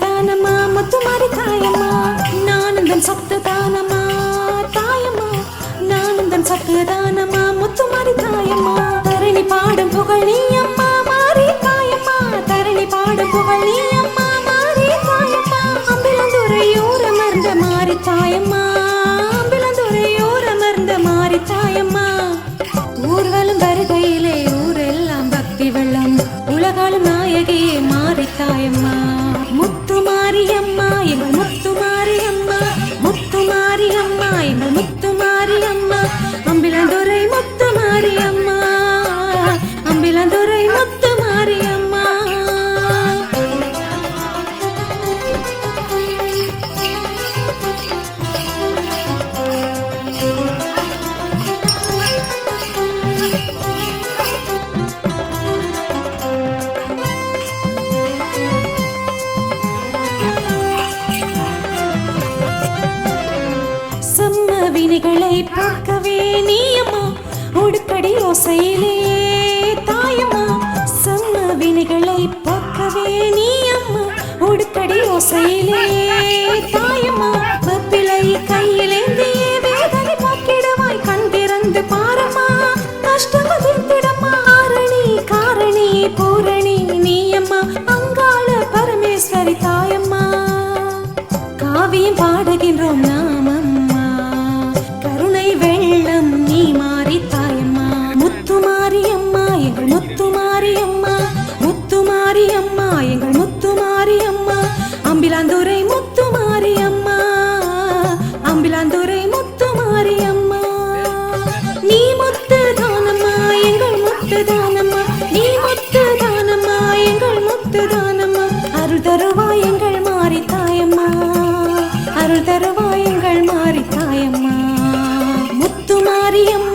தானம்மா முத்துமாரி தாயம்மா நானும் தன் சத்து தானம்மா தாயம்மா நானும் தன் சத்து தானம்மா முத்துமாரி தாயம்மா தரணி பாடும் புகழ் நீ அம்மா மாரி தாயம்மா தரணி பாடும் புகழ் நீ அம்மா மாரி தாயம்மா அம்பிலந்துறையோர் அமர்ந்த மாரி தாயம்மா அம்பிலந்துறையோர் அமர்ந்த மாரி தாயம்மா ஊர்வலம் வருகையிலே ஊரெல்லாம் பக்தி வெள்ளம் உலகாலும் நாயகியே மாரி தாயம்மா முத்துமாரியம்மா எங்கள் முத்துமாரியம்மா முத்துமாரியம்மா எங்கள் முத்துமாரியம்மா அம்பிலந்துறை முத்துமாரியம்மா அம்பிலந்துறை முத்துமாரியம்மா வினைகளை பார்க்கவே நீயம்மா உடுக்கடி ஓசையிலே தாயம்மா சம்ம வினைகளை பார்க்கவே நீயம்மா உடுக்கடி ஓசையிலே தாயம்மா வெப்பிலை கையிலேந்தியே வேதனை போக்கிடுவாய் கண் திறந்து பாரம்மா கஷ்டம் தீர்த்திடம்மா ஆரணி காரணி பூரணி நீயம்மா அங்காள பரமேஸ்வரி தாயம்மா காவியம் பாடுகின்றோம் நாமம்மா வெள்ளம் நீ மாரி தாயம்மா முத்துமாரியம்மா எங்கள் முத்துமாரியம்மா முத்துமாரியம்மா எங்கள் முத்துமாரியம்மா அம்பிலாந்துறை முத்துமாரியம்மா அம்பிலாந்துறை முத்துமாரியம்மா நீ முத்து தானம்மா எங்கள் முத்து தானம்மா நீ முத்து தானம்மா எங்கள் முத்து தானம்மா அருள் தருவாய் எங்கள் மாரி தாயம்மா அருள் தருவாய் எங்கள் மாரி தாயம்மா முத்துமாரியம்மா